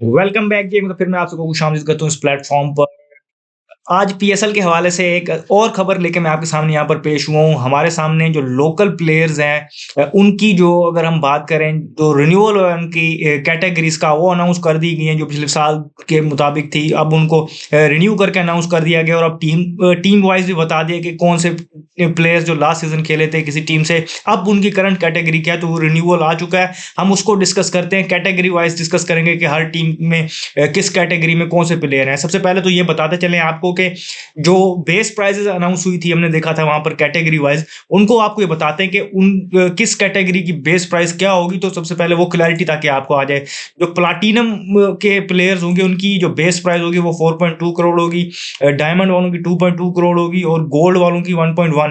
Welcome back जी, मतलब फिर मैं आप सबको खुशामदीद करता हूँ इस प्लेटफ़ॉर्म पर। आज पीएसएल के हवाले से एक और खबर लेके मैं आपके सामने यहाँ पर पेश हुआ हूँ। हमारे सामने जो लोकल प्लेयर्स हैं उनकी जो अगर हम बात करें जो रिन्यूअल है उनकी कैटेगरीज़ का वो अनाउंस कर दी गई है जो पिछले साल के मुताबिक थी। अब उनको रिन्यू करके अनाउंस कर दिया गया और अब टीम वाइज़ भी बता दिया कि कौन से प्लेयर्स जो लास्ट सीज़न खेले थे किसी टीम से, अब उनकी करंट कैटेगरी क्या है, तो वो रिन्यूअल आ चुका है। हम उसको डिस्कस करते हैं, कैटेगरी वाइज़ डिस्कस करेंगे कि हर टीम में किस कैटेगरी में कौन से प्लेयर हैं। सबसे पहले तो ये बताते चलें आपको कि जो बेस प्राइजेज़ अनाउंस हुई थी, हमने देखा था वहाँ पर कैटेगरी वाइज़, उनको आपको ये बताते हैं कि किस कैटेगरी की बेस प्राइस क्या होगी, तो सबसे पहले वो क्लैरिटी ताकि आपको आ जाए। जो प्लैटिनम के प्लेयर्स होंगे, उनकी जो बेस प्राइस होगी वो 4.2 करोड़ होगी, डायमंड वालों की 2.2 करोड़ होगी और गोल्ड वालों की 1.1।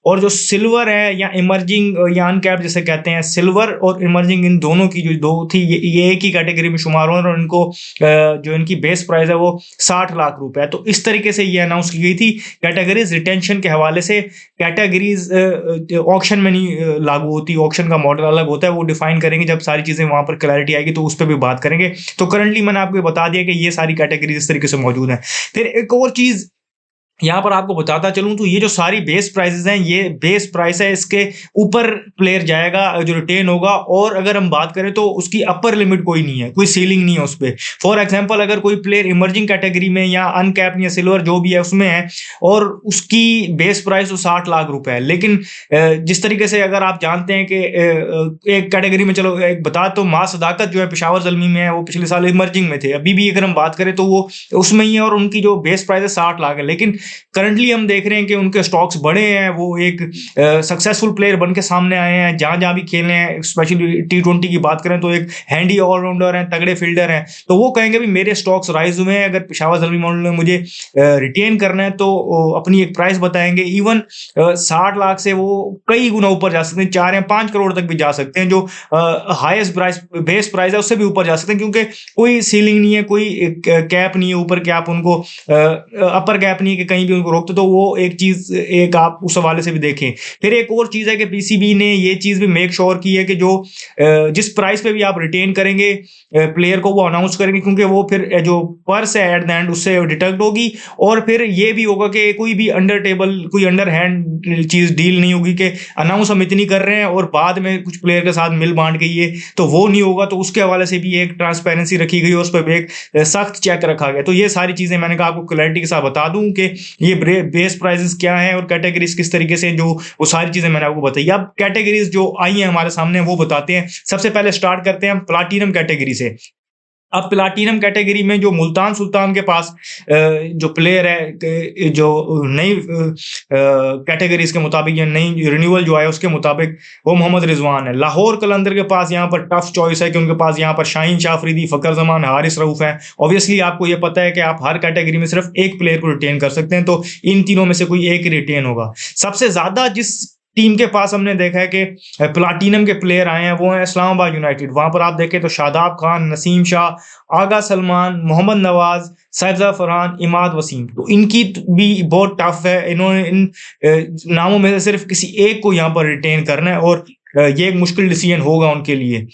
और जो सिल्वर है या इमर्जिंग या अनकैप्ड जिसे कहते हैं, सिल्वर और इमर्जिंग इन दोनों की जो 2 थी, ये एक ही कैटेगरी में शुमार हो रहे हैं और इनको जो इनकी बेस प्राइस है वो 60 लाख रुपए है। तो इस तरीके से ये अनाउंस की गई थी। कैटेगरीज रिटेंशन के हवाले से कैटेगरीज ऑक्शन में नहीं लागू होती, ऑक्शन का मॉडल अलग होता है, वो डिफाइन करेंगे जब सारी चीजें वहां पर क्लैरिटी आएगी तो उस पर भी बात करेंगे। तो करंटली मैंने आपको बता दिया कि ये सारी कैटेगरीज इस तरीके से मौजूद हैं। फिर एक और चीज यहाँ पर आपको बताता चलूँ तो ये जो सारी बेस प्राइसेज़ हैं, ये बेस प्राइस है, इसके ऊपर प्लेयर जाएगा जो रिटेन होगा। और अगर हम बात करें तो उसकी अपर लिमिट कोई नहीं है, कोई सीलिंग नहीं है उस पे। फॉर एग्ज़ाम्पल अगर कोई प्लेयर इमर्जिंग कैटेगरी में या अनकैप्ड या सिल्वर जो भी है उसमें है और उसकी बेस प्राइस तो 60 लाख रुपए है। लेकिन जिस तरीके से अगर आप जानते हैं कि एक कैटेगरी में, चलो एक बता, तो माँ सदाकत जो है पेशावर ज़ल्मी में है, वो पिछले साल इमर्जिंग में थे। अभी भी अगर हम बात करें तो वो उसमें ही है और उनकी जो बेस प्राइस है 60 लाख है। लेकिन करंटली हम देख रहे हैं कि उनके स्टॉक्स बढ़े हैं, वो एक सक्सेसफुल प्लेयर बन के सामने आए हैं, जहाँ-जहाँ भी खेले हैं। स्पेशली टी20 की बात करें तो एक हैंडी ऑलराउंडर हैं, तगड़े फील्डर हैं। तो वो कहेंगे भी मेरे स्टॉक्स राइज़ हुए हैं, अगर पेशावर ज़ल्मी मॉडल में मुझे रिटेन करना है तो अपनी एक प्राइस बताएँगे। इवन 60 लाख से वो कई गुना ऊपर जा सकते हैं, 4 या 5 करोड़ तक भी जा सकते हैं, जो हाईएस्ट प्राइस बेस प्राइस है उससे भी ऊपर जा सकते हैं, क्योंकि कोई सीलिंग नहीं है, कोई कैप नहीं है ऊपर कि आप उनको अपर कैप नहीं है कि कहीं भी उनको रोकते। तो वो एक चीज़ एक आप उस हवाले से भी देखें। फिर एक और चीज़ है कि पीसीबी ने ये चीज़ भी मेक श्योर की है कि जो जिस प्राइस पे भी आप रिटेन करेंगे प्लेयर को, वो अनाउंस करेंगे, क्योंकि वो फिर जो पर्स है एट द एंड उससे डिडक्ट होगी। और फिर ये भी होगा कि कोई भी अंडर टेबल, कोई अंडर हैंड चीज़ डील नहीं होगी कि अनाउंस हम इतनी कर रहे हैं और बाद में कुछ प्लेयर के साथ मिल बांट गई है, तो वो नहीं होगा। तो उसके हवाले से भी एक ट्रांसपेरेंसी रखी गई और उस पर भी एक सख्त चेक रखा गया। तो ये सारी चीज़ें मैंने कहा आपको क्लैरिटी के साथ बता दूं कि ये बेस प्राइसेस क्या हैं और कैटेगरीज किस तरीके से, जो वो सारी चीजें मैंने आपको बताई। अब कैटेगरीज जो आई हैं हमारे सामने वो बताते हैं। सबसे पहले स्टार्ट करते हैं हम प्लाटिनम कैटेगरी से। अब प्लाटिनम कैटेगरी में जो मुल्तान सुल्तान के पास जो प्लेयर है, जो नई कैटेगरीज के मुताबिक या नई रिन्यूअल जो है उसके मुताबिक, वो मोहम्मद रिजवान है। लाहौर कलंदर के पास यहाँ पर टफ चॉइस है कि उनके पास यहाँ पर शाहीन शाह अफरीदी, फकर जमान, हारिस रऊफ है। ऑब्वियसली आपको ये पता है कि आप हर कैटेगरी में सिर्फ एक प्लेयर को रिटेन कर सकते हैं, तो इन तीनों में से कोई एक ही रिटेन होगा। सबसे ज्यादा जिस टीम के पास हमने देखा है कि प्लाटिनम के प्लेयर आए हैं, वो है इस्लामाबाद यूनाइटेड। वहां पर आप देखें तो शादाब खान, नसीम शाह, आगा सलमान, मोहम्मद नवाज, साहिबजादा फरहान, इमाद वसीम। तो इनकी भी बहुत टफ है। इन्होंने इन नामों में से सिर्फ किसी एक को यहाँ पर रिटेन करना है और ये एक मुश्किल डिसीजन होगा उनके लिए।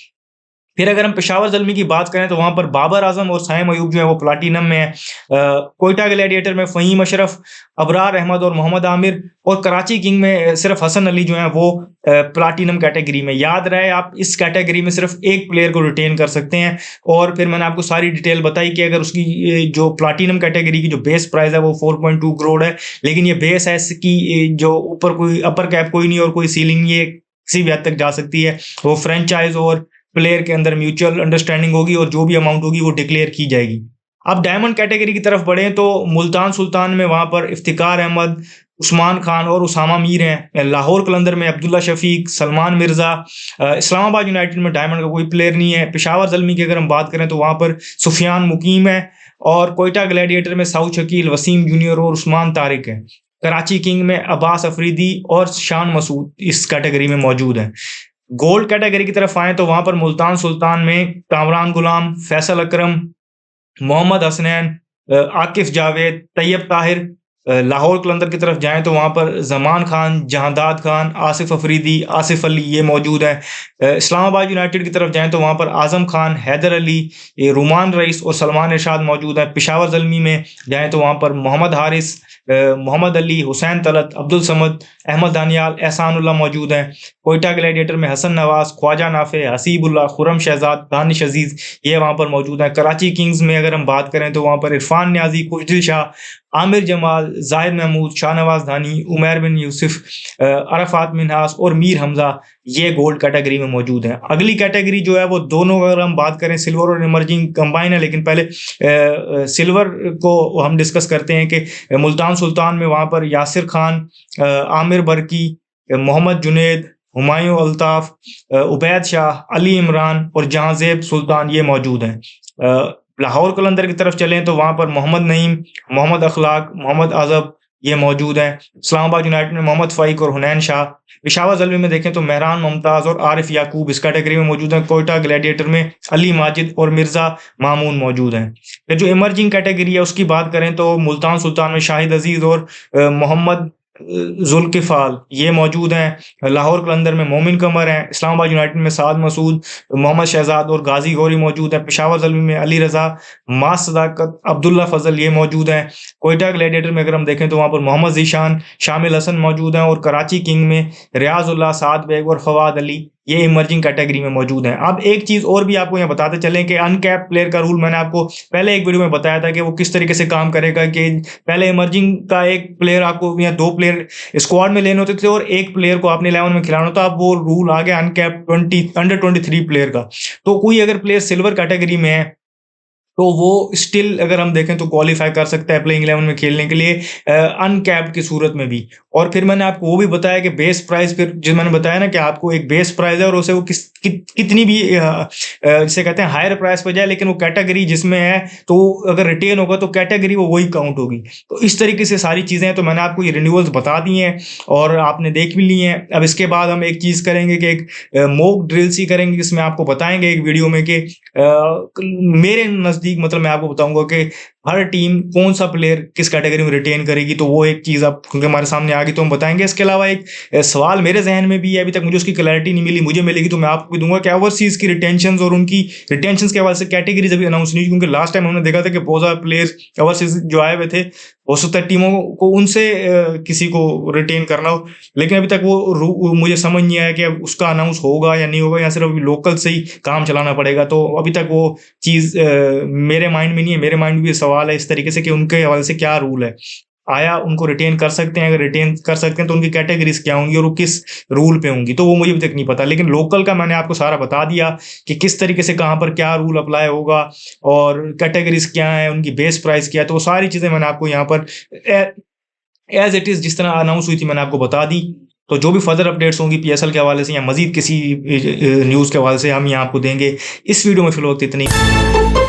फिर अगर हम पेशावर ज़ल्मी की बात करें तो वहाँ पर बाबर आज़म और साइम अयूब जो है वो प्लाटिनम में है। कोयटा ग्लैडिएटर में फ़हीम अशरफ, अबरार अहमद और मोहम्मद आमिर, और कराची किंग में सिर्फ हसन अली जो है वो प्लाटिनम कैटेगरी में। याद रहे आप इस कैटेगरी में सिर्फ एक प्लेयर को रिटेन कर सकते हैं। और फिर मैंने आपको सारी डिटेल बताई कि अगर उसकी जो प्लाटिनम कैटेगरी की जो बेस प्राइस है वो 4.2 करोड़ है, लेकिन ये बेस है, इसकी जो ऊपर कोई अपर कैप कोई नहीं और कोई सीलिंग नहीं है, किसी भी हद तक जा सकती है। वो फ्रेंचाइज और प्लेयर के अंदर म्यूचुअल अंडरस्टैंडिंग होगी और जो भी अमाउंट होगी वो डिक्लेयर की जाएगी। अब डायमंड कैटेगरी की तरफ बढ़े तो मुल्तान सुल्तान में वहां पर इफ्तिकार अहमद, उस्मान खान और उसामा मीर हैं। लाहौर कलंदर में अब्दुल्ला शफीक, सलमान मिर्जा। इस्लामाबाद यूनाइटेड में डायमंड का कोई प्लेयर नहीं है। पेशावर ज़ल्मी की अगर हम बात करें तो वहां पर सुफियान मुकीम है। और कोयटा ग्लैडिएटर में साउथ शकील, वसीम जूनियर और उस्मान तारिक है। कराची किंग में अब्बास अफरीदी और शान मसूद इस कैटेगरी में मौजूद हैं। गोल्ड कैटेगरी की तरफ आए तो वहां पर मुल्तान सुल्तान में कामरान गुलाम, फैसल अकरम, मोहम्मद हसनैन, आकिफ जावेद, तैयब ताहिर, लाहौर कलंदर की तरफ जाएँ तो वहाँ पर ज़मान खान, जहांदाद खान, आसिफ अफरीदी, आसिफ अली ये मौजूद हैं। इस्लामाबाद यूनाइटेड की तरफ जाएँ तो वहाँ पर आज़म खान, हैदर अली, ये रुमान रईस और सलमान इरशाद मौजूद हैं। पेशावर ज़ल्मी में जाएँ तो वहाँ पर मोहम्मद हारिस, मोहम्मद अली, हुसैन तलत, अब्दुल समद, अहमद दानियाल, एहसानुल्लाह मौजूद हैं। कोयटा ग्लैडिएटर में हसन नवाज़, ख्वाजा नाफ़े, हसीबुल्लाह, खुर्रम शहज़ाद, दानिश अज़ीज़ ये वहाँ पर मौजूद हैं। कराची किंग्स में अगर हम बात करें तो वहाँ पर इरफान न्याज़ी, खुशदिल शाह, आमिर जमाल, ज़ाहिद महमूद, शाहनवाज़ धानी, उमैर बिन यूसुफ, अरफ़ात मिन्हास और मीर हमज़ा ये गोल्ड कैटेगरी में मौजूद हैं। अगली कैटेगरी जो है वो दोनों अगर हम बात करें सिल्वर और इमर्जिंग कंबाइन है, लेकिन पहले सिल्वर को हम डिस्कस करते हैं कि मुल्तान सुल्तान में वहाँ पर यासिर खान, आमिर बरकी, मोहम्मद जुनैद, हुमायूं अल्ताफ़, उबैद शाह, अली इमरान और जहाँज़ेब सुल्तान ये मौजूद हैं। लाहौर कलंदर की तरफ चलें तो वहाँ पर मोहम्मद नईम, मोहम्मद अखलाक, मोहम्मद अज़ब ये मौजूद हैं। इस्लामाबाद यूनाइटेड में मोहम्मद फ़ाइक और हुनैन शाह। पेशावर ज़ल्मी में देखें तो मेहरान मुमताज़ और आरिफ याकूब इस कैटेगरी में मौजूद हैं। कोयटा ग्लैडिएटर में अली माजिद और मिर्ज़ा मामून मौजूद हैं। फिर जो इमर्जिंग कैटेगरी है उसकी बात करें तो मुल्तान सुल्तान में शाहिद अज़ीज़ और मोहम्मद ज़ुल्किफ़ाल ये मौजूद हैं। लाहौर कलंदर में मोमिन कमर हैं। इस्लामाबाद यूनाइटेड में साद मसूद, मोहम्मद शहज़ाद और गाज़ी गौरी मौजूद हैं। पेशावर ज़ल्मी में अली रज़ा, मास सदाकत, अब्दुल्ला फ़ज़ल ये मौजूद हैं। कोयटा ग्लैडिएटर में अगर हम देखें तो वहाँ पर मोहम्मद ज़ीशान, शामिल हसन मौजूद हैं और कराची किंग में रियाज़ुल्लाह, साद बेग और फ़वाद अली ये इमर्जिंग कैटेगरी में मौजूद हैं। अब एक चीज़ और भी आपको यहाँ बताते चलें कि अनकैप्ड प्लेयर का रूल मैंने आपको पहले एक वीडियो में बताया था कि वो किस तरीके से काम करेगा कि पहले इमर्जिंग का एक प्लेयर आपको या 2 प्लेयर स्क्वाड में लेने होते थे और एक प्लेयर को आपने 11 में खिलाना होता। अब वो रूल आ गया अनकैप्ड अंडर 23 प्लेयर का। तो कोई अगर प्लेयर सिल्वर कैटेगरी में है तो वो स्टिल अगर हम देखें तो क्वालीफाई कर सकता है प्लेइंग 11 में खेलने के लिए अनकैप्ड की सूरत में भी। और फिर मैंने आपको वो भी बताया कि बेस प्राइस, फिर जो मैंने बताया ना कि आपको एक बेस प्राइस है और उसे वो कितनी भी जिसे कहते हैं हायर प्राइस पे जाए, लेकिन वो कैटेगरी जिसमें है तो अगर रिटेन होगा तो कैटेगरी वो वही काउंट होगी। तो इस तरीके से सारी चीज़ें हैं। तो मैंने आपको ये रिन्यूअल्स बता दी हैं और आपने देख भी ली हैं। अब इसके बाद हम एक चीज़ करेंगे कि एक मॉक ड्रिल्स ही करेंगे जिसमें आपको बताएंगे एक वीडियो में कि मेरे नज़दीक मतलब मैं आपको बताऊंगा कि हर टीम कौन सा प्लेयर किस कैटेगरी में रिटेन करेगी। तो वो एक चीज़ अब क्योंकि हमारे सामने आ गई तो हम बताएंगे। इसके अलावा एक सवाल मेरे जहन में भी है, अभी तक मुझे उसकी क्लैरिटी नहीं मिली, मुझे मिलेगी तो मैं आपको भी दूंगा कि ओवरसीज़ की रिटेंशन और उनकी रिटेंशन के हवाले से कैटेगरीज अभी अनाउंस नहीं, क्योंकि लास्ट टाइम हमने देखा था कि बहुत ज़्यादा प्लेयर्स ओवरसीज़ जो आए हुए थे हो सकता है टीमों को उनसे किसी को रिटेन करना हो, लेकिन अभी तक वो मुझे समझ नहीं आया कि अब उसका अनाउंस होगा या नहीं होगा या सिर्फ लोकल से ही काम चलाना पड़ेगा। तो अभी तक वो चीज़ मेरे माइंड में नहीं है। मेरे माइंड में भी सवाल है इस तरीके से कि उनके हवाले से क्या रूल है, आया उनको रिटेन कर सकते हैं, अगर रिटेन कर सकते हैं तो उनकी कैटेगरीज क्या होंगी और वो किस रूल पे होंगी, तो वो मुझे अभी तक नहीं पता। लेकिन लोकल का मैंने आपको सारा बता दिया कि किस तरीके से कहाँ पर क्या रूल अप्लाई होगा और कैटेगरीज क्या है, उनकी बेस प्राइस क्या है। तो वो सारी चीज़ें मैंने आपको यहाँ पर एज इट इज़ जिस तरह अनाउंस हुई थी मैंने आपको बता दी। तो जो भी फर्दर अपडेट्स होंगी पीएसएल के हवाले से या मजीद किसी न्यूज़ के हवाले से हम यहाँ आपको देंगे। इस वीडियो में फिलहाल इतना ही।